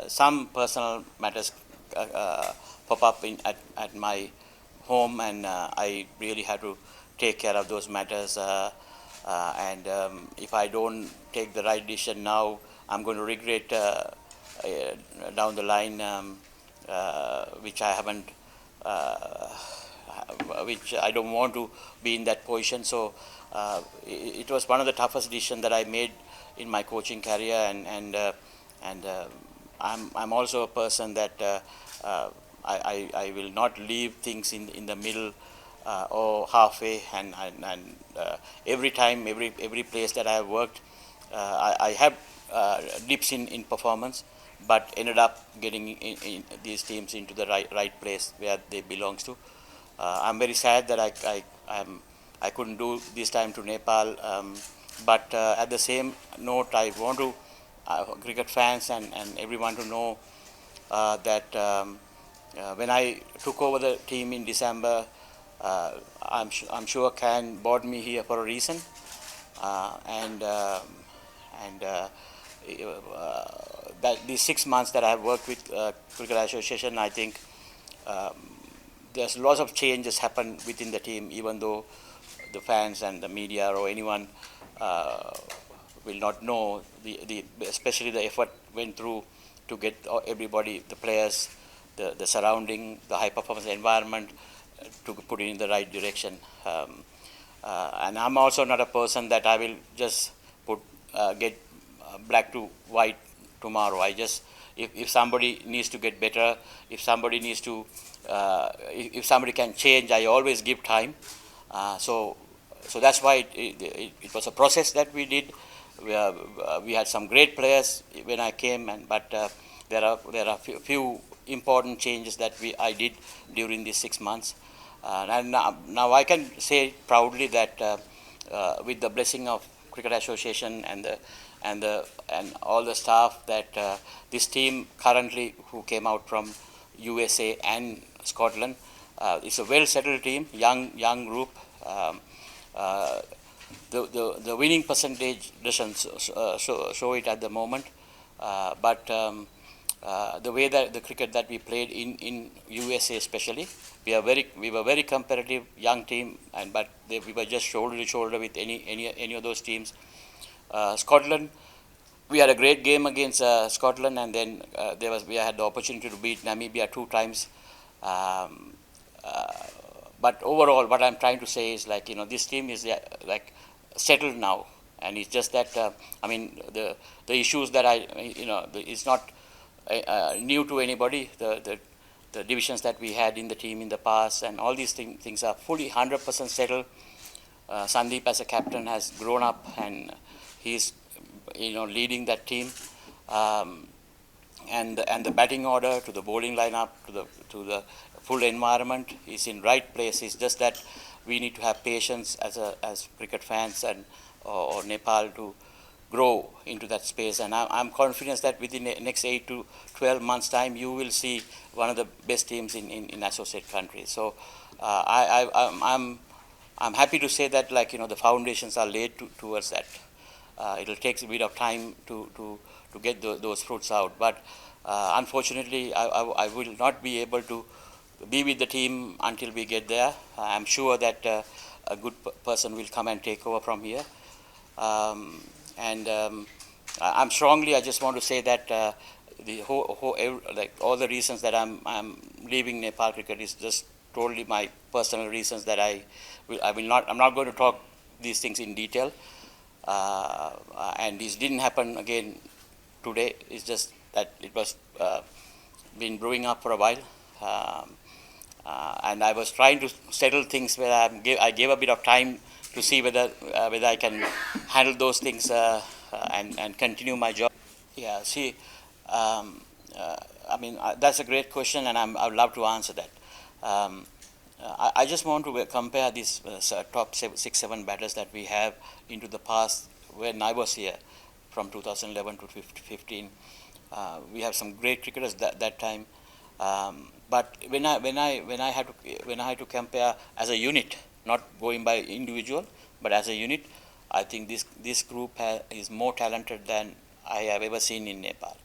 Some personal matters pop up at my home, and I really have to take care of those matters. And if I don't take the right decision now, I'm going to regret down the line, which I haven't, which I don't want to be in that position. So it was one of the toughest decisions that I made in my coaching career, and I'm also a person that I will not leave things in the middle or halfway, and every time, every place that I have worked, I have dips in performance, but ended up getting in these teams into the right place where they belongs to. I'm very sad that I couldn't do this time to Nepal, but at the same note, I want to cricket fans and everyone to know that when I took over the team in December, I'm sure Khan brought me here for a reason, and that these 6 months that I have worked with Cricket Association, I think there's lots of changes happen within the team, even though the fans and the media or anyone will not know especially the effort went through to get everybody, the players, the surrounding, the high performance environment to put it in the right direction. And I'm also not a person that I will just put get black to white tomorrow. I just if somebody needs to get better, if somebody needs to if somebody can change, I always give time. So that's why it was a process that we did. We had some great players when I came, but there are few important changes that I did during these 6 months. And now I can say proudly that with the blessing of Cricket Association and all the staff, that this team currently who came out from USA and Scotland, it's a well settled team, young group. Uh, the winning percentage doesn't show it at the moment, but the way that the cricket that we played in USA especially, we were very competitive young team, we were just shoulder to shoulder with any of those teams. Scotland, we had a great game against Scotland, and then we had the opportunity to beat Namibia 2 times. Um, uh, but overall, what I'm trying to say is, like, this team is like settled now, and it's just that I mean the issues that it's not new to anybody. The divisions that we had in the team in the past, and all these things are fully 100% settled. Sandeep as a captain has grown up, and he's leading that team. Um, and the batting order to the bowling lineup to the full environment is in right place. It's just that we need to have patience as cricket fans and or Nepal to grow into that space. And I'm confident that within the next 8 to 12 months time, you will see one of the best teams in associate countries. So I'm happy to say that, like, the foundations are laid towards that. It'll take a bit of time to get those fruits out, but unfortunately, I will not be able to be with the team until we get there. I'm sure that a good person will come and take over from here. And I'm strongly, I just want to say that like all the reasons that I'm leaving Nepal cricket is just totally my personal reasons that I'm not going to talk these things in detail. And this didn't happen again today. It's just that it was been brewing up for a while. And I was trying to settle things where I gave a bit of time to see whether I can handle those things and continue my job. Yeah, see, I mean, that's a great question, and I would love to answer that. Um, I just want to compare these top 6, 7 batters that we have into the past when I was here, from 2011 to 15. We have some great cricketers that time. But when I had to compare as a unit, not going by individual, but as a unit, I think this group is more talented than I have ever seen in Nepal.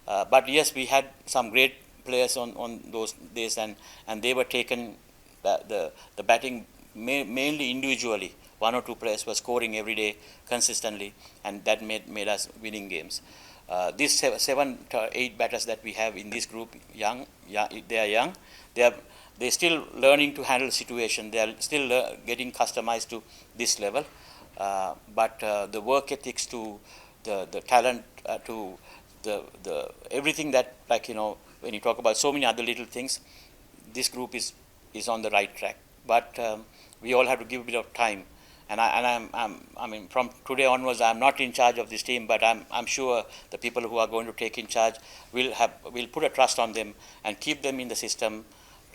But yes, we had some great players on those days, and they were taken the batting mainly individually. One or two players were scoring every day consistently, and that made us winning games. These seven to eight batters that we have in this group, they are young. They are they're still learning to handle the situation. They are still getting customized to this level. But the work ethics to the talent to the everything that, like, when you talk about so many other little things, this group is on the right track. But we all have to give a bit of time. And I mean, from today onwards, I'm not in charge of this team, but I'm sure the people who are going to take in charge will put a trust on them and keep them in the system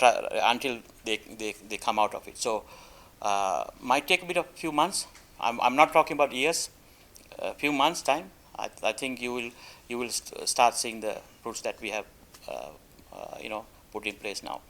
until they come out of it. So might take a bit of few months. I'm not talking about years. A few months time. I think you will start seeing the fruits that we have put in place now.